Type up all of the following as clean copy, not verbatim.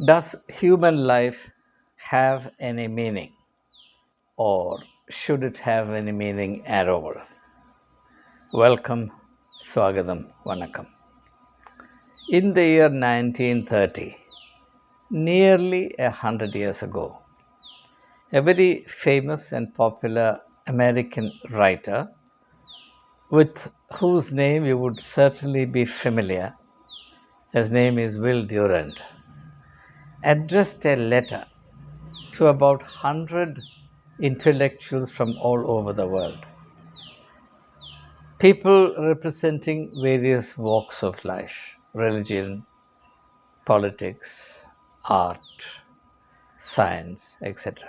Does human life have any meaning, or should it have any meaning at all? Welcome, Swagatham, Vanakkam. In the year 1930, nearly 100 years ago, a very famous and popular American writer, with whose name you would certainly be familiar, his name is Will Durant, addressed a letter to about 100 intellectuals from all over the world, people representing various walks of life: religion, politics, art, science, etc.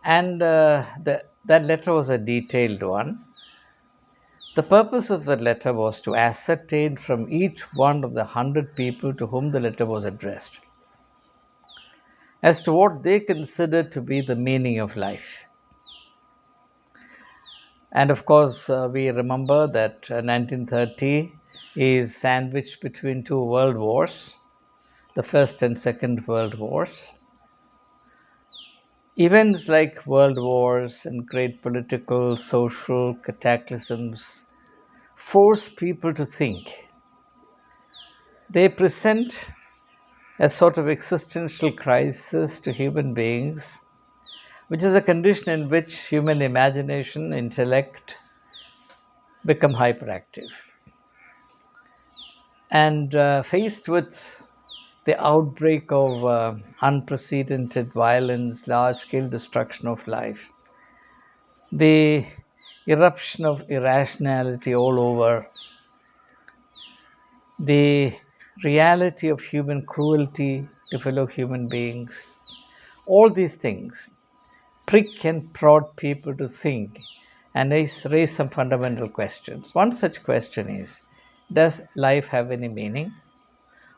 And that letter was a detailed one. The purpose of the letter was to ascertain from each one of the 100 people to whom the letter was addressed as to what they considered to be the meaning of life. And of course, we remember that 1930 is sandwiched between two world wars, the First and Second World Wars. Events like world wars and great political, social cataclysms force people to think. They present a sort of existential crisis to human beings, which is a condition in which human imagination, intellect become hyperactive. And faced with the outbreak of unprecedented violence, large scale destruction of life, the eruption of irrationality all over, the reality of human cruelty to fellow human beings, all these things prick and prod people to think and raise some fundamental questions. One such question is, does life have any meaning?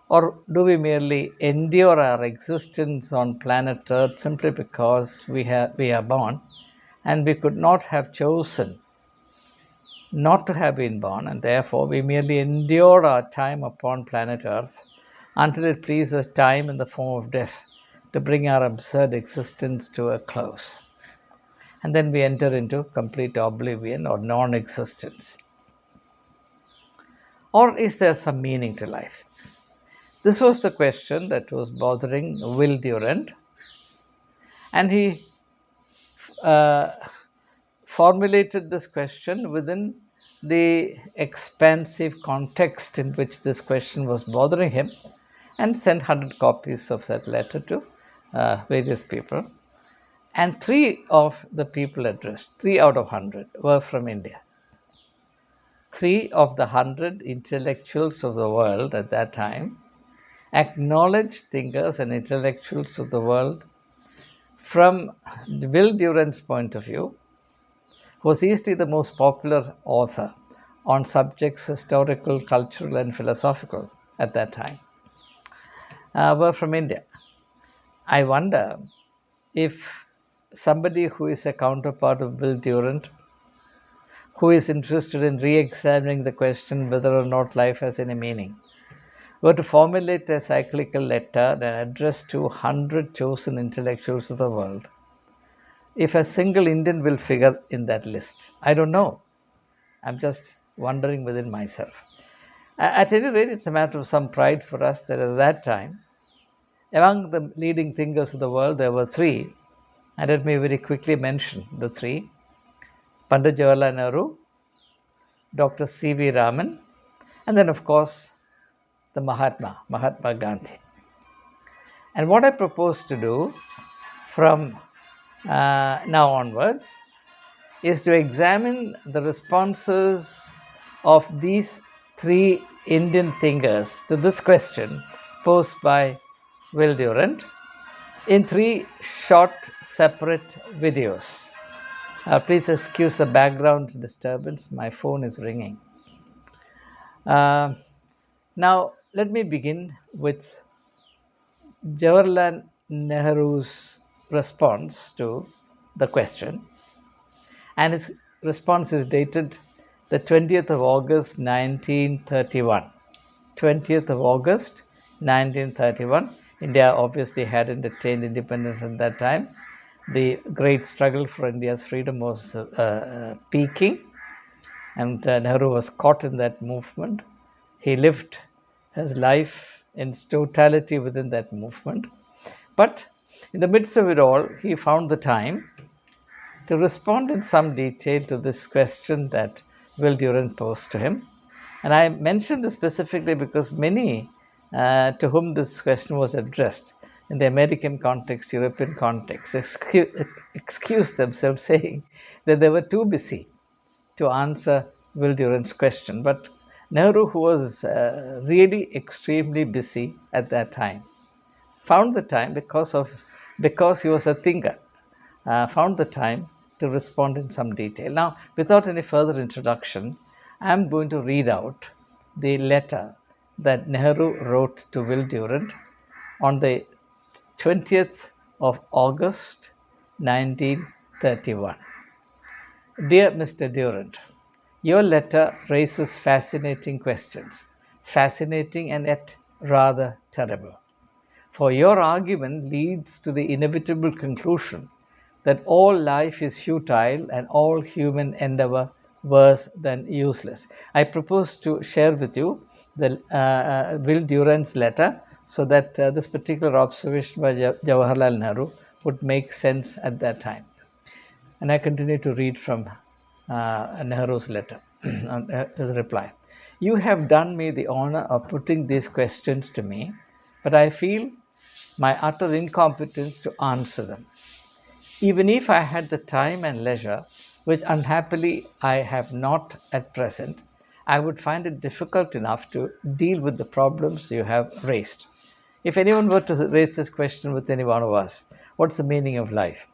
Or do we merely endure our existence on planet Earth simply because we are born and we could not have chosen not to have been born, and therefore we merely endure our time upon planet Earth until it pleases time in the form of death to bring our absurd existence to a close? And then we enter into complete oblivion or non existence. Or is there some meaning to life? This was the question that was bothering Will Durant, and he uh, formulated this question within the expansive context in which this question was bothering him, and sent 100 copies of that letter to various people. And three of the people addressed, 3 out of 100, were from India. Three of the 100 intellectuals of the world at that time, acknowledged thinkers and intellectuals of the world, from Will Durant's point of view, was easily the most popular author on subjects historical, cultural, and philosophical at that time, were from India. I wonder if somebody who is a counterpart of Will Durant, who is interested in re examining the question whether or not life has any meaning, were to formulate a cyclical letter and address to 100 chosen intellectuals of the world, if a single Indian will figure in that list. I don't know. I'm just wondering within myself. At any rate, it's a matter of some pride for us that at that time, among the leading thinkers of the world, there were three, and let me very quickly mention the three: Pandit Jawaharlal Nehru, Dr. C.V. Raman, and then, of course, the Mahatma Gandhi. And what I propose to do from now onwards is to examine the responses of these three Indian thinkers to this question posed by Will Durant in three short separate videos. Please excuse the background disturbance. My phone is ringing. Now, let me begin with Jawaharlal Nehru's response to the question, and his response is dated the 20th of August 1931. 20th of August 1931. India obviously hadn't attained independence at that time. The great struggle for India's freedom was peaking, and Nehru was caught in that movement. He lived his life in its totality within that movement. But in the midst of it all, he found the time to respond in some detail to this question that Will Durant posed to him. And I mention this specifically because many to whom this question was addressed in the American context, European context, excuse themselves saying that they were too busy to answer Will Durant's question. But Nehru, who was really extremely busy at that time, found the time because he was a thinker, found the time to respond in some detail. Now, without any further introduction, I'm going to read out the letter that Nehru wrote to Will Durant on the 20th of August 1931. Dear Mr. Durant, your letter raises fascinating questions, fascinating and yet rather terrible. For your argument leads to the inevitable conclusion that all life is futile and all human endeavor worse than useless. I propose to share with you the Will Durant's letter so that this particular observation by Jawaharlal Nehru would make sense at that time. And I continue to read from Nehru's letter, his reply. You have done me the honor of putting these questions to me, but I feel my utter incompetence to answer them. Even if I had the time and leisure, which unhappily I have not at present, I would find it difficult enough to deal with the problems you have raised. If anyone were to raise this question with any one of us, what's the meaning of life?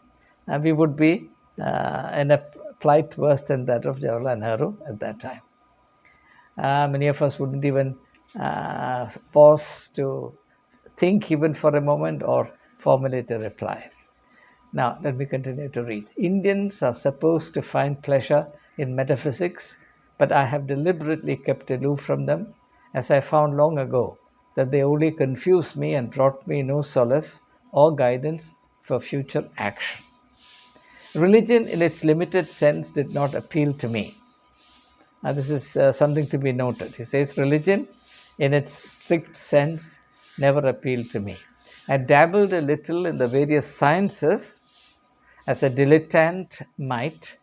We would be in a plight worse than that of Jawaharlal Nehru at that time. Many of us wouldn't even pause to think even for a moment or formulate a reply. Now, let me continue to read. Indians are supposed to find pleasure in metaphysics, but I have deliberately kept aloof from them, as I found long ago that they only confused me and brought me no solace or guidance for future action. Religion, in its limited sense, did not appeal to me. Now, this is something to be noted. He says, religion, in its strict sense, never appealed to me. I dabbled a little in the various sciences as a dilettante might,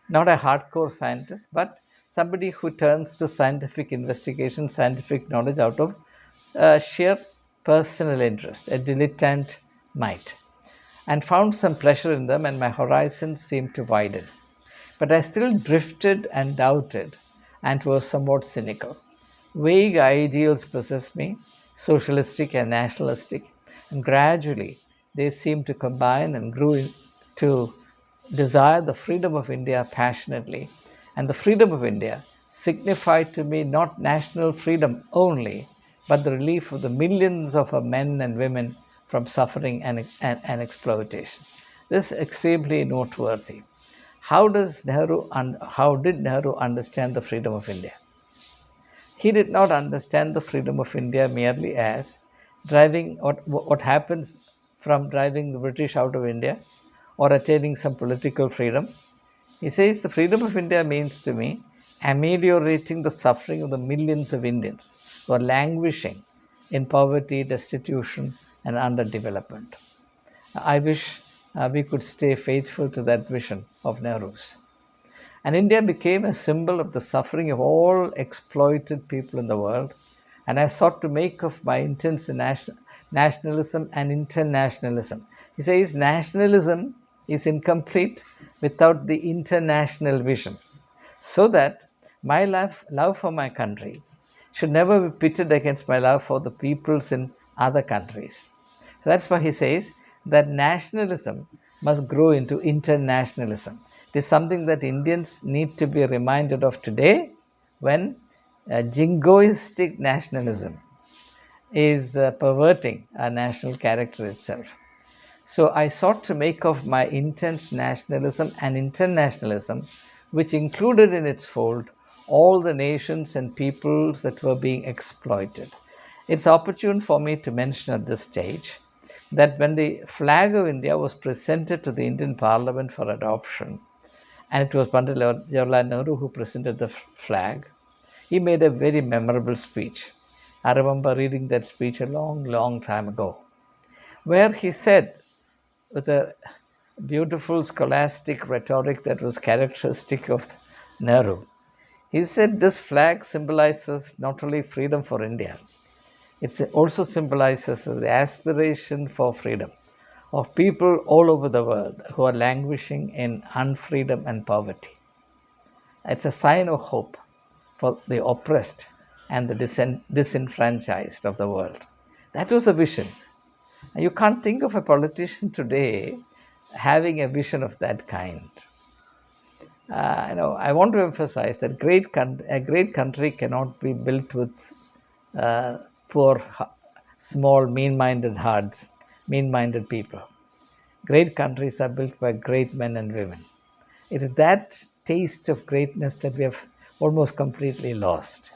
not a hardcore scientist, but somebody who turns to scientific investigation, scientific knowledge out of sheer personal interest, a dilettante might, and found some pleasure in them, and my horizons seemed to widen. But I still drifted and doubted and was somewhat cynical. Vague ideals possessed me, socialistic and nationalistic, and gradually they seemed to combine and grew to desire the freedom of India passionately. And the freedom of India signified to me not national freedom only, but the relief of the millions of our men and women from suffering and exploitation. This is extremely noteworthy. How did Nehru understand the freedom of India? He did not understand the freedom of India merely as driving what happens from driving the British out of India or attaining some political freedom. He says the freedom of India means to me ameliorating the suffering of the millions of Indians who are languishing in poverty, destitution, and underdevelopment. I wish we could stay faithful to that vision of Nehru's. And India became a symbol of the suffering of all exploited people in the world. And I sought to make of my intense nationalism and internationalism. He says nationalism is incomplete without the international vision, so that my love for my country should never be pitted against my love for the peoples in other countries. So that's why he says that nationalism must grow into internationalism. It is something that Indians need to be reminded of today when jingoistic nationalism is perverting our national character itself. So I sought to make of my intense nationalism and internationalism, which included in its fold all the nations and peoples that were being exploited. It's opportune for me to mention at this stage that when the flag of India was presented to the Indian Parliament for adoption, and it was Pandit Jawaharlal Nehru who presented the flag, he made a very memorable speech. I remember reading that speech a long, long time ago, where he said, with a beautiful scholastic rhetoric that was characteristic of Nehru, he said, this flag symbolizes not only freedom for India, it also symbolizes the aspiration for freedom of people all over the world who are languishing in unfreedom and poverty. It's a sign of hope for the oppressed and the disenfranchised of the world. That was a vision. You can't think of a politician today having a vision of that kind. I want to emphasize that a great country cannot be built with uh, poor, small, mean-minded hearts, mean-minded people. Great countries are built by great men and women. It is that taste of greatness that we have almost completely lost.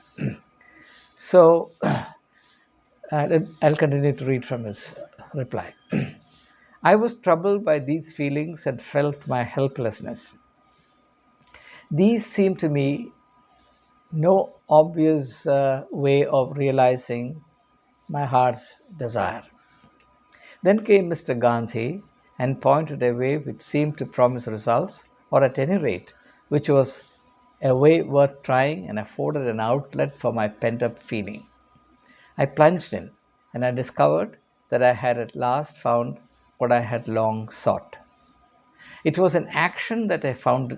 So I'll continue to read from his reply. I was troubled by these feelings and felt my helplessness. These seemed to me no obvious way of realizing my heart's desire. Then came Mr. Gandhi and pointed a way which seemed to promise results, or at any rate, which was a way worth trying and afforded an outlet for my pent up feeling. I plunged in, and I discovered that I had at last found what I had long sought. It was in action that I found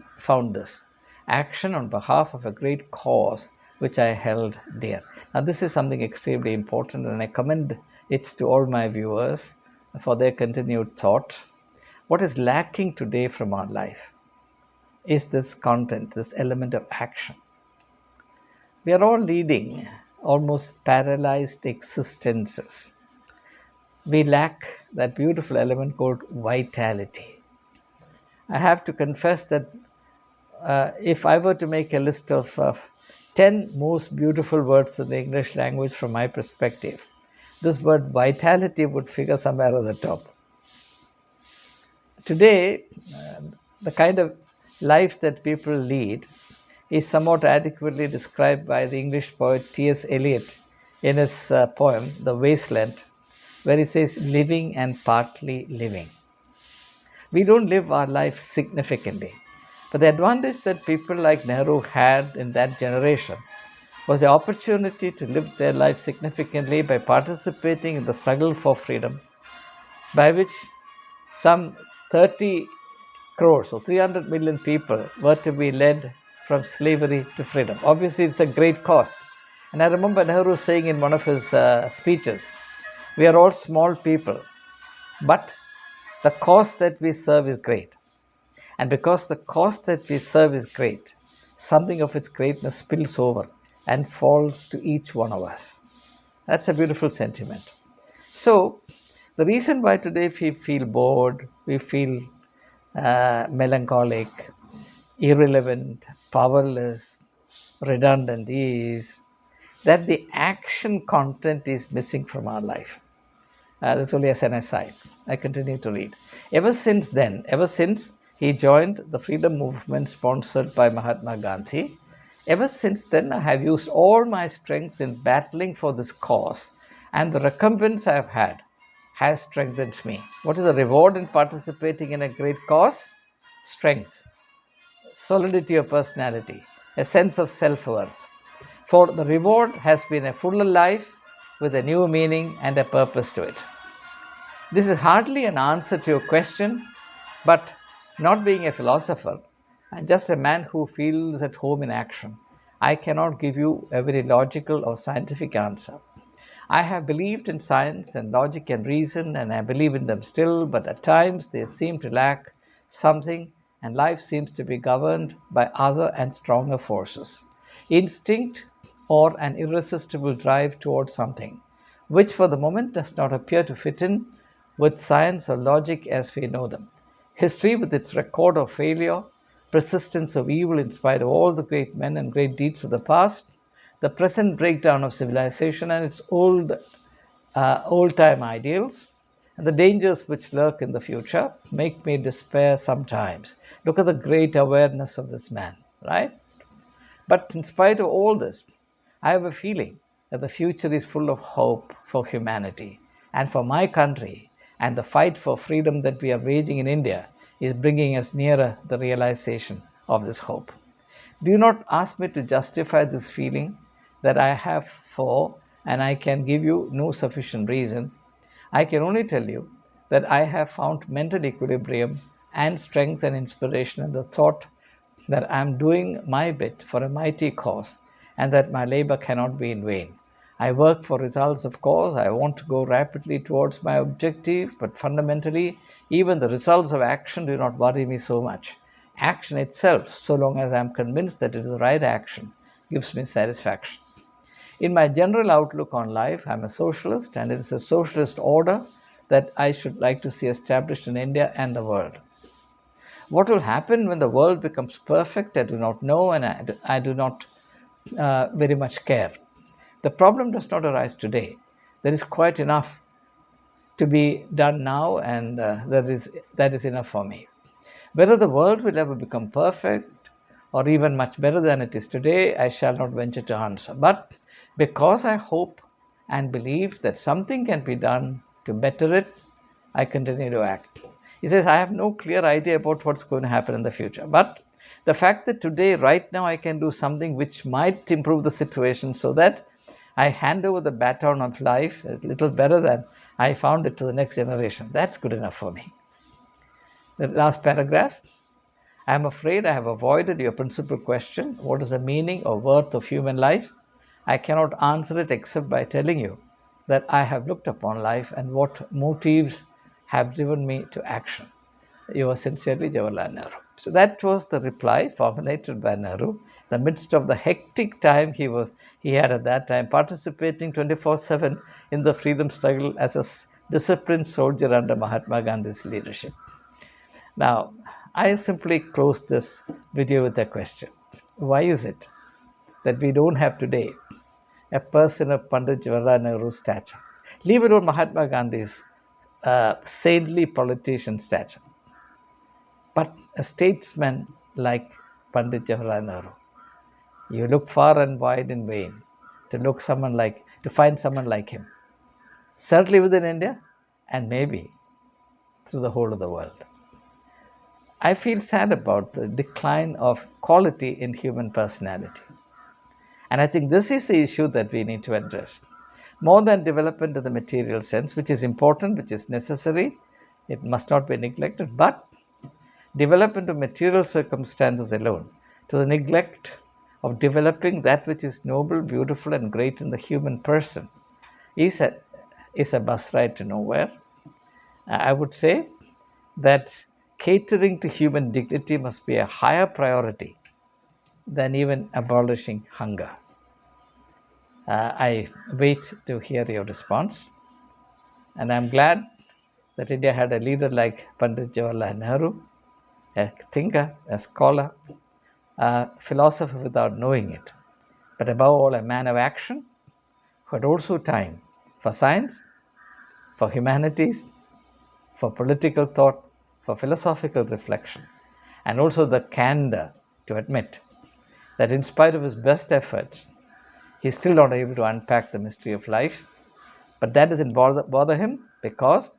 this action on behalf of a great cause which I held dear. Now, this is something extremely important, and I commend it to all my viewers for their continued thought. What is lacking today from our life is this content, this element of action. We are all leading almost paralyzed existences. We lack that beautiful element called vitality. I have to confess that if I were to make a list of 10 most beautiful words in the English language from my perspective, this word vitality would figure somewhere at the top. Today, the kind of life that people lead is somewhat adequately described by the English poet T.S. Eliot in his poem, The Wasteland, where he says, living and partly living. We don't live our life significantly. But the advantage that people like Nehru had in that generation was the opportunity to live their life significantly by participating in the struggle for freedom, by which some 30 crores or 300 million people were to be led from slavery to freedom. Obviously, it's a great cause. And I remember Nehru saying in one of his speeches, we are all small people, but the cause that we serve is great. And because the cause that we serve is great, something of its greatness spills over and falls to each one of us. That's a beautiful sentiment. So, the reason why today we feel bored, we feel melancholic, irrelevant, powerless, redundant is that the action content is missing from our life. That's only as an aside. I continue to read. Ever since he joined the freedom movement sponsored by Mahatma Gandhi, ever since then I have used all my strength in battling for this cause, and the recompense I have had has strengthened me. What is the reward in participating in a great cause? Strength, solidity of personality, a sense of self worth. For the reward has been a fuller life with a new meaning and a purpose to it. This is hardly an answer to your question, but not being a philosopher and just a man who feels at home in action, I cannot give you a very logical or scientific answer. I have believed in science and logic and reason, and I believe in them still, but at times they seem to lack something, and life seems to be governed by other and stronger forces. Instinct or an irresistible drive towards something, which for the moment does not appear to fit in with science or logic as we know them. History, with its record of failure, persistence of evil in spite of all the great men and great deeds of the past, the present breakdown of civilization and its old-time ideals, and the dangers which lurk in the future make me despair sometimes. Look at the great awareness of this man, right? But in spite of all this, I have a feeling that the future is full of hope for humanity and for my country, and the fight for freedom that we are waging in India is bringing us nearer the realization of this hope. Do not ask me to justify this feeling that I have for, and I can give you no sufficient reason. I can only tell you that I have found mental equilibrium and strength and inspiration in the thought that I am doing my bit for a mighty cause and that my labor cannot be in vain. I work for results, of course. I want to go rapidly towards my objective, but fundamentally, even the results of action do not worry me so much. Action itself, so long as I am convinced that it is the right action, gives me satisfaction. In my general outlook on life, I am a socialist, and it is a socialist order that I should like to see established in India and the world. What will happen when the world becomes perfect, I do not know, and I do not very much care. The problem does not arise today. There is quite enough to be done now, and that is enough for me. Whether the world will ever become perfect or even much better than it is today, I shall not venture to answer. But because I hope and believe that something can be done to better it, I continue to act. He says, I have no clear idea about what's going to happen in the future. But the fact that today, right now, I can do something which might improve the situation so that I hand over the baton of life a little better than I found it to the next generation, that's good enough for me. The last paragraph. I am afraid I have avoided your principal question: what is the meaning or worth of human life? I cannot answer it except by telling you that I have looked upon life and what motives have driven me to action. Yours sincerely, Jawaharlal Nehru. So that was the reply formulated by Nehru in the midst of the hectic time he had at that time, participating 24/7 in the freedom struggle as a disciplined soldier under Mahatma Gandhi's leadership. Now, I simply close this video with a question. Why is it that we don't have today a person of Pandit Jawaharlal Nehru's stature? Leave alone Mahatma Gandhi's saintly politician stature, but a statesman like Pandit Jawaharlal Nehru. You look far and wide in vain to find someone like him. Certainly within India, and maybe through the whole of the world. I feel sad about the decline of quality in human personality. And I think this is the issue that we need to address. More than development in the material sense, which is important, which is necessary, it must not be neglected, but development of material circumstances alone, to the neglect of developing that which is noble, beautiful, and great in the human person, is a bus ride to nowhere. I would say that catering to human dignity must be a higher priority than even abolishing hunger. I wait to hear your response, and I'm glad that India had a leader like Pandit Jawaharlal Nehru, a thinker, a scholar, a philosopher without knowing it, but above all, a man of action who had also time for science, for humanities, for political thought, for philosophical reflection, and also the candor to admit that in spite of his best efforts, he's still not able to unpack the mystery of life. But that doesn't bother him, because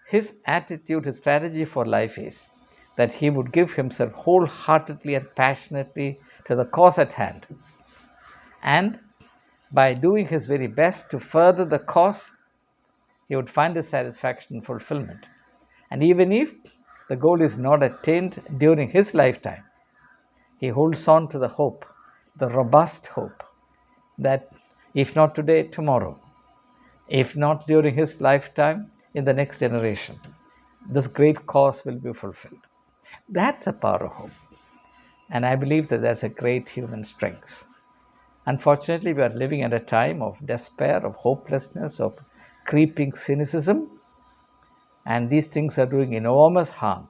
his attitude, his strategy for life is that he would give himself wholeheartedly and passionately to the cause at hand. And by doing his very best to further the cause, he would find his satisfaction and fulfillment. And even if the goal is not attained during his lifetime, he holds on to the hope, the robust hope, that if not today, tomorrow, if not during his lifetime, in the next generation, this great cause will be fulfilled. That's a power of hope. And I believe that that's a great human strength. Unfortunately, we are living at a time of despair, of hopelessness, of creeping cynicism, and these things are doing enormous harm,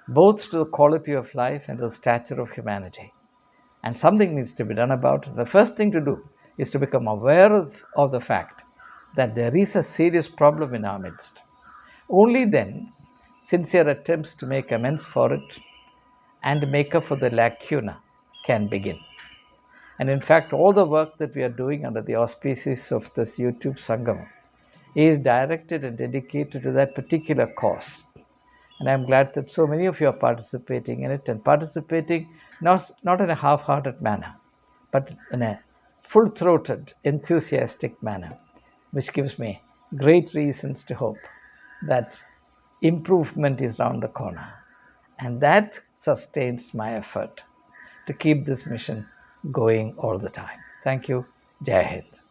both to the quality of life and to the stature of humanity. and something needs to be done about it. The first thing to do is to become aware of the fact that there is a serious problem in our midst. Only then sincere attempts to make amends for it and make up for the lacuna can begin. And in fact, all the work that we are doing under the auspices of this YouTube Sangam is directed and dedicated to that particular cause. And I'm glad that so many of you are participating in it, and participating not in a half-hearted manner, but in a full-throated, enthusiastic manner, which gives me great reasons to hope that improvement is round the corner. And that sustains my effort to keep this mission going all the time. Thank you. Jai Hind.